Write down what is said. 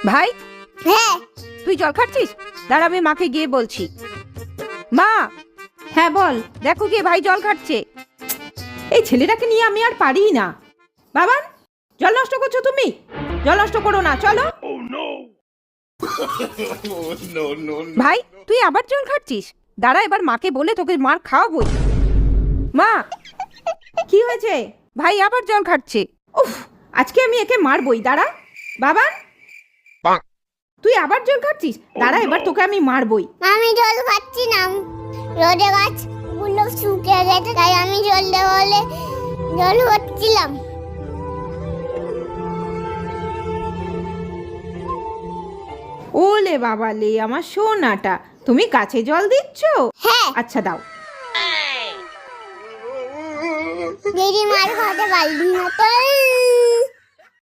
ভাই, হ্যাঁ তুই জল খাচ্ছিস? দাঁড়া, আমি মাকে গিয়ে বলছি। মা, হ্যাঁ বল। দেখো গিয়ে ভাই জল খাচ্ছে। এই ছেলেটাকে নিয়ে আমি আর পারি না। বাবান, জল নষ্ট করছো তুমি? জল নষ্ট করো না, চলো। ভাই, তুই আবার জল খাচ্ছিস? দাঁড়া, এবার মাকে বলে তোকে মার খাওয়াবই। মা, কি হয়েছে? ভাই আবার জল খাচ্ছে। উফ, আজকে আমি একে মারবই। দাঁড়া বাবান, তুই আবার জল খাচ্ছিস? দাঁড়া, এবার তোকে আমি মারবই। আমি জল খাচ্ছি না, রোদে গাছগুলো শুকিয়ে গেছে তাই আমি জল দেওয়া হলে জল হচ্ছিলাম। ওলে বাবা লে, আমার সোনাটা, তুমি গাছে জল দিচ্ছ? হ্যাঁ, আচ্ছা দাও। দিদি মার খাওয়াতে পারবি না তো।